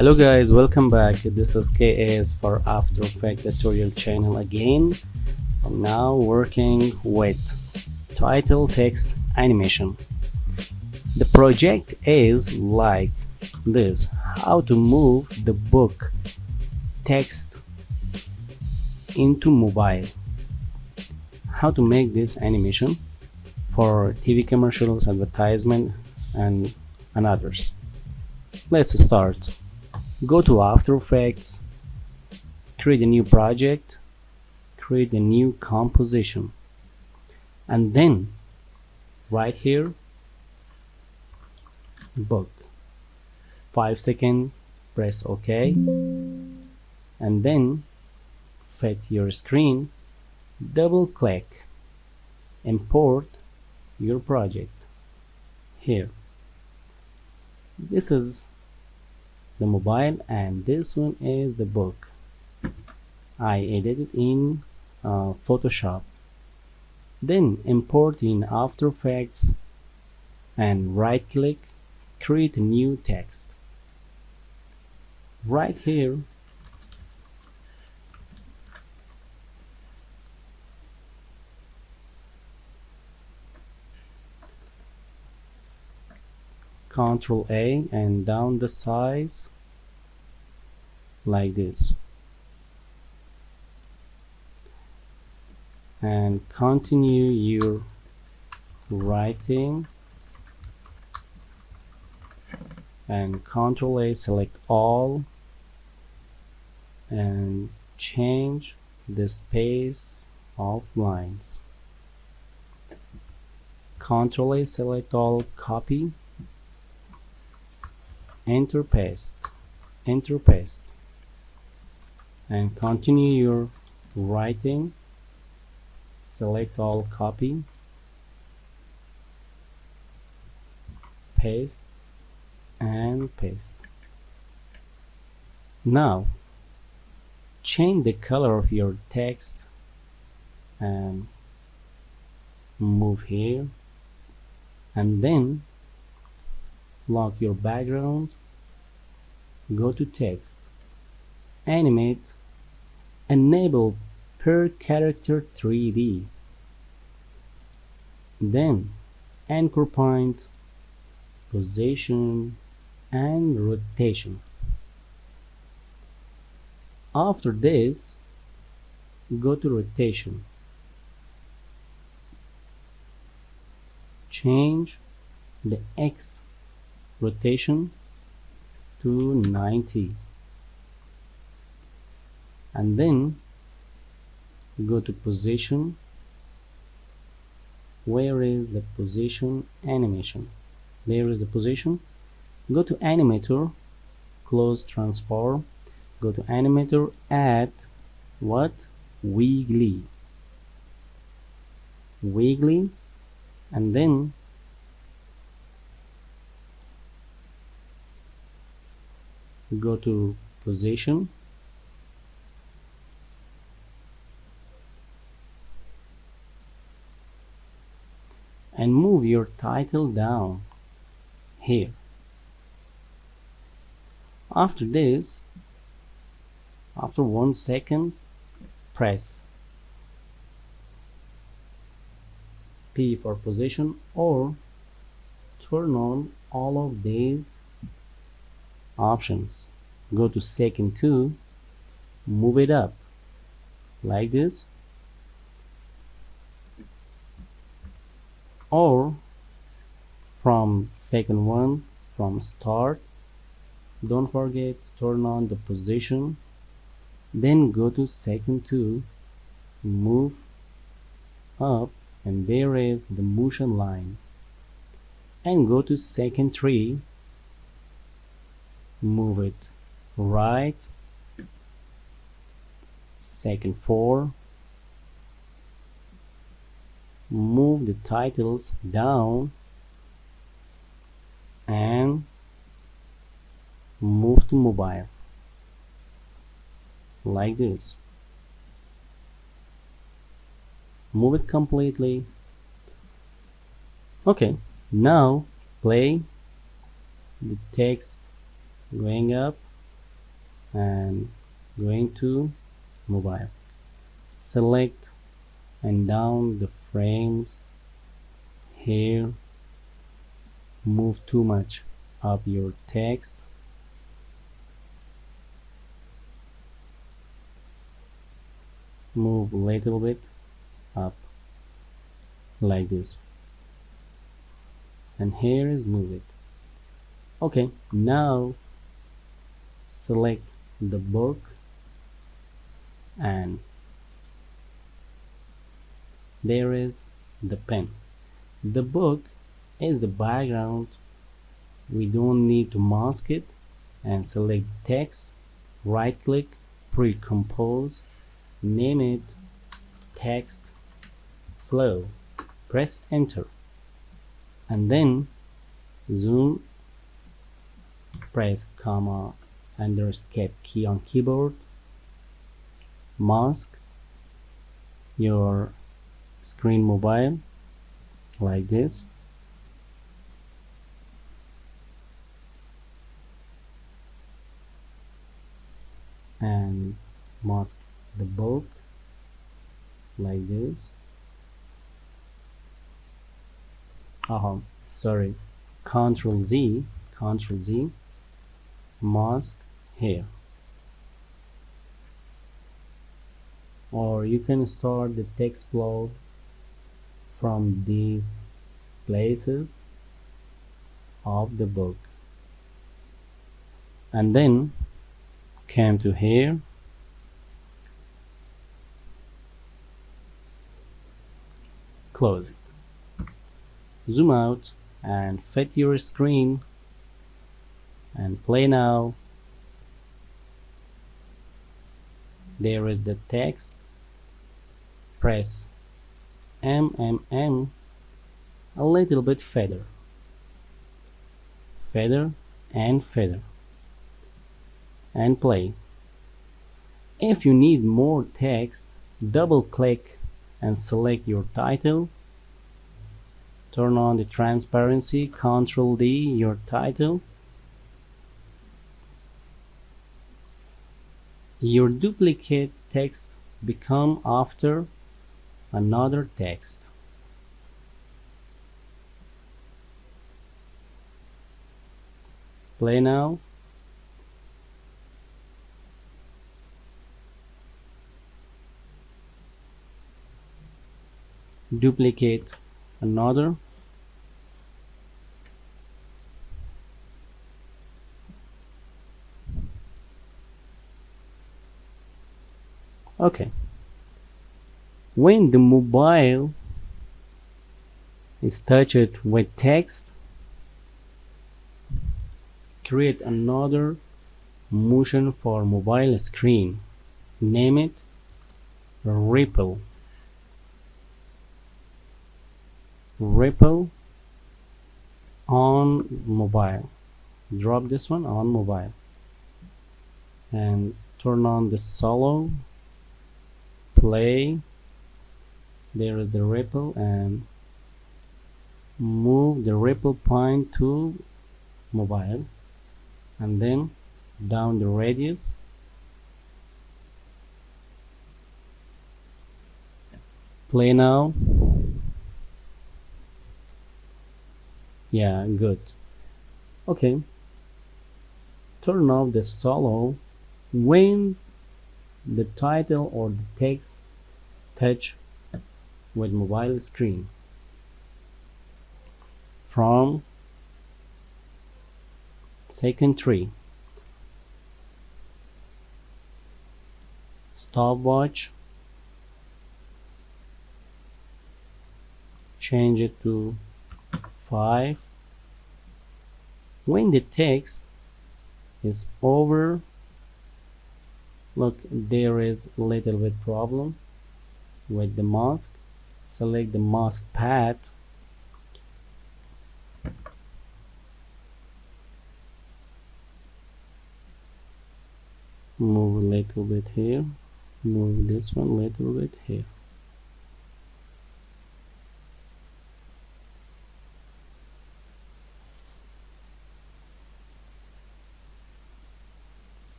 Hello guys, welcome back. This is KS for After Effects tutorial channel again. I'm now working with title text animation. The project is like this: how to move the book text into mobile. How to make this animation for TV commercials, advertisement, and others. Let's start. Go to After Effects, create a new project, create a new composition, and then right here, book. 5 seconds, press OK, and then fit your screen, double click, import your project here. This is the mobile and this one is the book. I edited in Photoshop. Then import in After Effects and right click, create a new text. Right here, Ctrl A and down the size like this, and continue your writing and Ctrl A, select all and change the space of lines. Ctrl A, select all, copy, enter paste, and continue your writing, select all, copy, paste and paste. Now change the color of your text and move here, and then lock your background, go to text, animate, enable per character 3D, then anchor point, position and rotation. After this, go to rotation, change the X rotation to 90, and then go to position. Where is the position animation? There is the position. Go to animator, close transform, go to animator, add what? Wiggly, and then go to position, and move your title down here. After this, after 1 second, press P for position, or turn on all of these options. Go to second 2, move it up like this, or from second 1, from start, don't forget to turn on the position, then go to second 2, move up, and there is the motion line, and go to second 3, move it right, second 4, move the titles down and move to mobile like this. Move it completely. Okay, now play the text going up and going to mobile. Select and down the frames here. Move too much up your text. Move a little bit up like this, and here is move it. Okay, now select the book and there is the pen. The book is the background. We don't need to mask it, and select text, right click, pre-compose, name it text flow, press enter, and then zoom, press comma under escape key on keyboard, mask your screen mobile like this, and mask the book like this. Sorry, Ctrl Z, Ctrl Z, mask here. Or you can start the text flow from these places of the book, and then come to here, close it, zoom out and fit your screen and play now. There is the text. Press M a little bit feather and feather, and play. If you need more text, double click and select your title. Turn on the transparency, Ctrl D your title. Your duplicate text become after another text. Play now. Duplicate another. Okay. When the mobile is touched with text, create another motion for mobile screen. Name it ripple. Ripple on mobile. Drop this one on mobile and turn on the solo. Play. There is the ripple, and move the ripple point to mobile, and then down the radius. Play now. Yeah, good. Okay, turn off the solo when the title or the text touch with mobile screen. From second 3, stopwatch, change it to 5. When the text is over, look, there is a little bit problem with the mask. Select the mask path, move a little bit here, move this one a little bit here.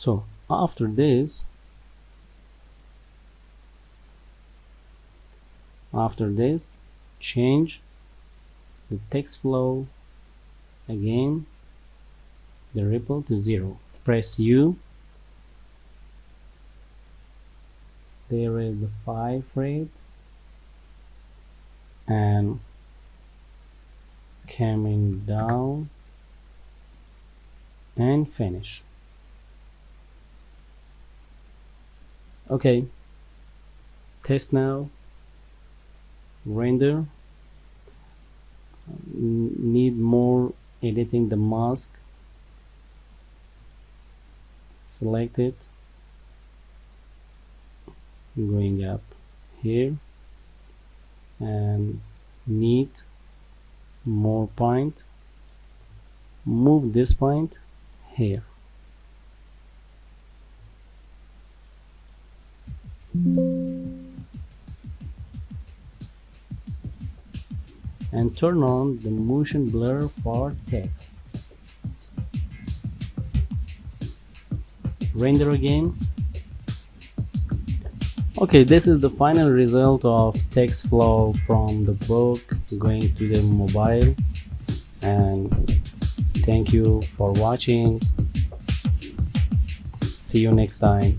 So after this change the text flow again, the ripple to 0. Press U. There is the 5 rate and coming down and finish. Okay, test now. Render. Need more editing the mask. Select it, going up here, and need more point. Move this point here. And turn on the motion blur for text. Render again. Okay, this is the final result of text flow from the book going to the mobile. And thank you for watching. See you next time.